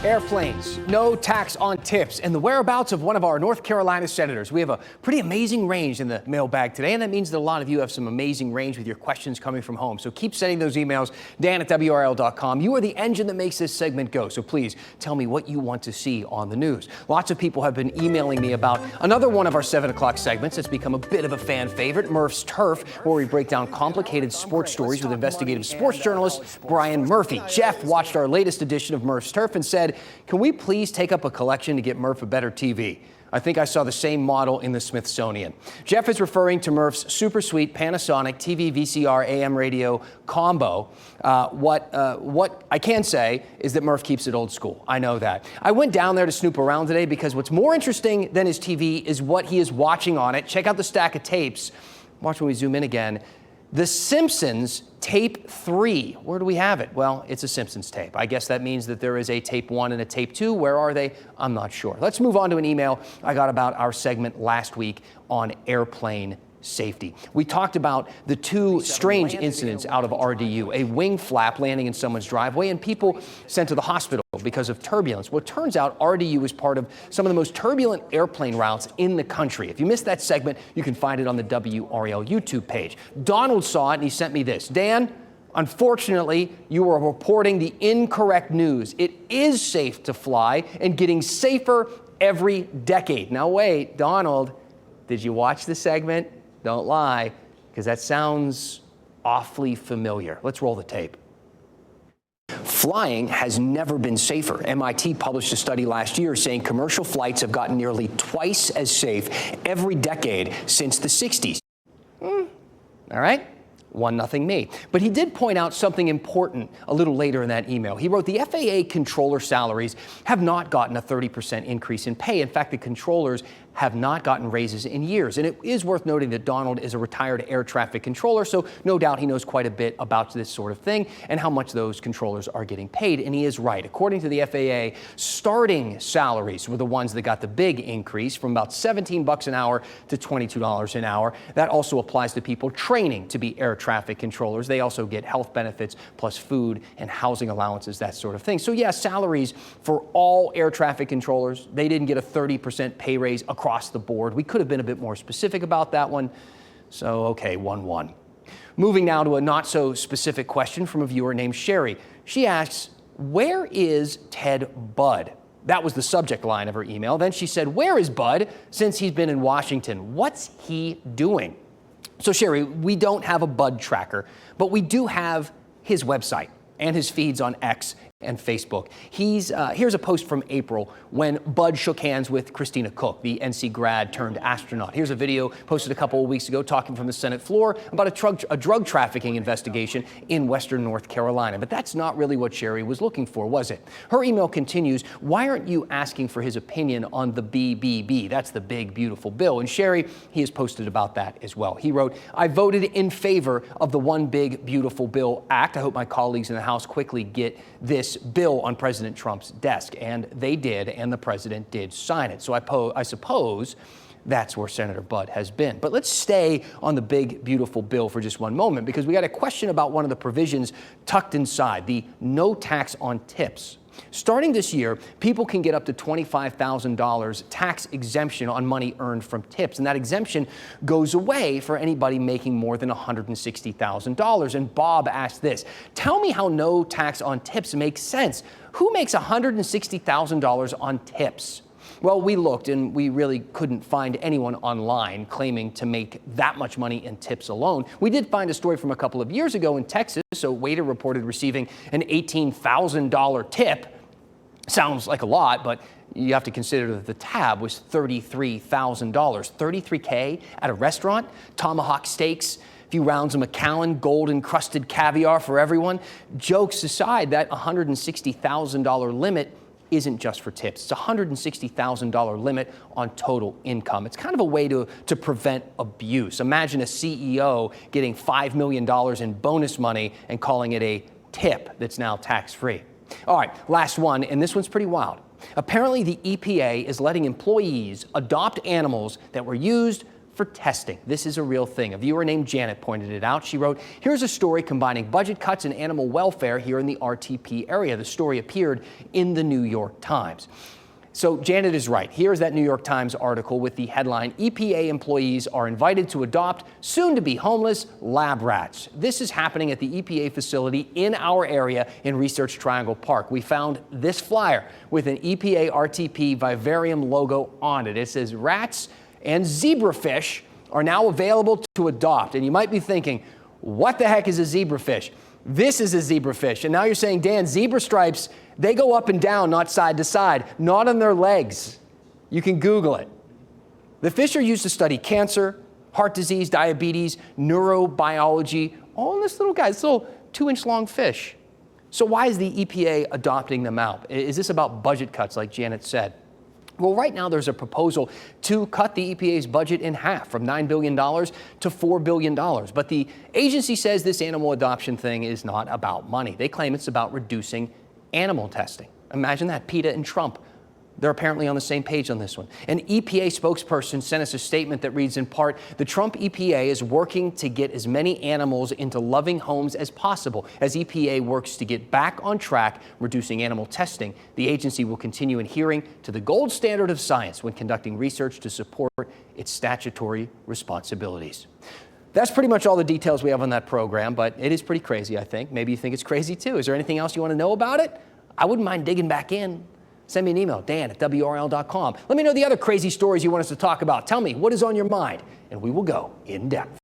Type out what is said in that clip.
Airplanes, no tax on tips, and the whereabouts of one of our North Carolina senators. We have a pretty amazing range in the mailbag today, and that means that a lot of you have some amazing range with your questions coming from home. So keep sending those emails, dan@WRAL.com. You are the engine that makes this segment go, so please tell me what you want to see on the news. Lots of people have been emailing me about another one of our 7 o'clock segments that's become a bit of a fan favorite, Murph's Turf, where we break down complicated sports stories with investigative sports journalist Brian Murphy. Jeff watched our latest edition of Murph's Turf and said, "Can we please take up a collection to get Murph a better TV? I think I saw the same model in the Smithsonian." Jeff is referring to Murph's super sweet Panasonic TV VCR AM radio combo. What I can say is that Murph keeps it old school. I know that. I went down there to snoop around today because what's more interesting than his TV is what he is watching on it. Check out the stack of tapes. Watch when we zoom in again. The Simpsons Tape 3. Where do we have it? Well, it's a Simpsons tape. I guess that means that there is a Tape 1 and a Tape 2. Where are they? I'm not sure. Let's move on to an email I got about our segment last week on airplane safety. We talked about the 2 strange incidents out of RDU, a wing flap landing in someone's driveway and people sent to the hospital because of turbulence. Well, it turns out RDU is part of some of the most turbulent airplane routes in the country. If you missed that segment, you can find it on the WRAL YouTube page. Donald saw it and he sent me this. Dan, unfortunately, you are reporting the incorrect news. It is safe to fly and getting safer every decade. Now wait, Donald, did you watch the segment? Don't lie, because that sounds awfully familiar. Let's roll the tape. Flying has never been safer. MIT published a study last year saying commercial flights have gotten nearly twice as safe every decade since the 60s. All right. 1-0 me. But he did point out something important a little later in that email. He wrote, the FAA controller salaries have not gotten a 30% increase in pay. In fact, the controllers have not gotten raises in years. And it is worth noting that Donald is a retired air traffic controller, so no doubt he knows quite a bit about this sort of thing and how much those controllers are getting paid. And he is right. According to the FAA, starting salaries were the ones that got the big increase from about $17 an hour to $22 an hour. That also applies to people training to be air traffic controllers. They also get health benefits plus food and housing allowances, that sort of thing. So yeah, salaries for all air traffic controllers, they didn't get a 30% pay raise across the board. We could have been a bit more specific about that one. So, okay, 1-1. Moving now to a not so specific question from a viewer named Sherry. She asks, where is Ted Budd? That was the subject line of her email. Then she said, where is Budd since he's been in Washington? What's he doing? So Sherry, we don't have a Budd tracker, but we do have his website and his feeds on X and Facebook. Here's a post from April when Budd shook hands with Christina Cook, the NC grad turned astronaut. Here's a video posted a couple of weeks ago talking from the Senate floor about a drug trafficking investigation in Western North Carolina. But that's not really what Sherry was looking for, was it? Her email continues, why aren't you asking for his opinion on the BBB? That's the big, beautiful bill. And Sherry, he has posted about that as well. He wrote, I voted in favor of the One Big Beautiful Bill Act. I hope my colleagues in the House quickly get this bill on President Trump's desk. And they did, and the president did sign it. So I suppose that's where Senator Budd has been. But let's stay on the big, beautiful bill for just one moment, because we got a question about one of the provisions tucked inside, the no tax on tips. Starting this year, people can get up to $25,000 tax exemption on money earned from tips, and that exemption goes away for anybody making more than $160,000. And Bob asked this, tell me how no tax on tips makes sense. Who makes $160,000 on tips? Well, we looked and we really couldn't find anyone online claiming to make that much money in tips alone. We did find a story from a couple of years ago in Texas. A waiter reported receiving an $18,000 tip. Sounds like a lot, but you have to consider that the tab was $33,000. $33K at a restaurant, tomahawk steaks, a few rounds of Macallan, gold-encrusted caviar for everyone. Jokes aside, that $160,000 limit isn't just for tips. It's a $160,000 limit on total income. It's kind of a way to prevent abuse. Imagine a CEO getting $5 million in bonus money and calling it a tip that's now tax-free. All right, last one, and this one's pretty wild. Apparently, the EPA is letting employees adopt animals that were used for testing. This is a real thing. A viewer named Janet pointed it out. She wrote, here's a story combining budget cuts and animal welfare here in the RTP area. The story appeared in the New York Times. So Janet is right. Here's that New York Times article with the headline, EPA employees are invited to adopt soon-to-be homeless lab rats. This is happening at the EPA facility in our area in Research Triangle Park. We found this flyer with an EPA RTP vivarium logo on it. It says rats and zebrafish are now available to adopt. And you might be thinking, what the heck is a zebrafish? This is a zebrafish. And now you're saying, Dan, zebra stripes, they go up and down, not side to side, not on their legs. You can Google it. The fish are used to study cancer, heart disease, diabetes, neurobiology, all in this little guy, this little 2-inch long fish. So why is the EPA adopting them out? Is this about budget cuts, like Janet said? Well, right now there's a proposal to cut the EPA's budget in half, from $9 billion to $4 billion. But the agency says this animal adoption thing is not about money. They claim it's about reducing animal testing. Imagine that, PETA and Trump. They're apparently on the same page on this one. An EPA spokesperson sent us a statement that reads in part, the Trump EPA is working to get as many animals into loving homes as possible. As EPA works to get back on track reducing animal testing, the agency will continue adhering to the gold standard of science when conducting research to support its statutory responsibilities. That's pretty much all the details we have on that program, but it is pretty crazy, I think. Maybe you think it's crazy too. Is there anything else you want to know about it? I wouldn't mind digging back in. Send me an email, dan@WRAL.com. Let me know the other crazy stories you want us to talk about. Tell me what is on your mind, and we will go in depth.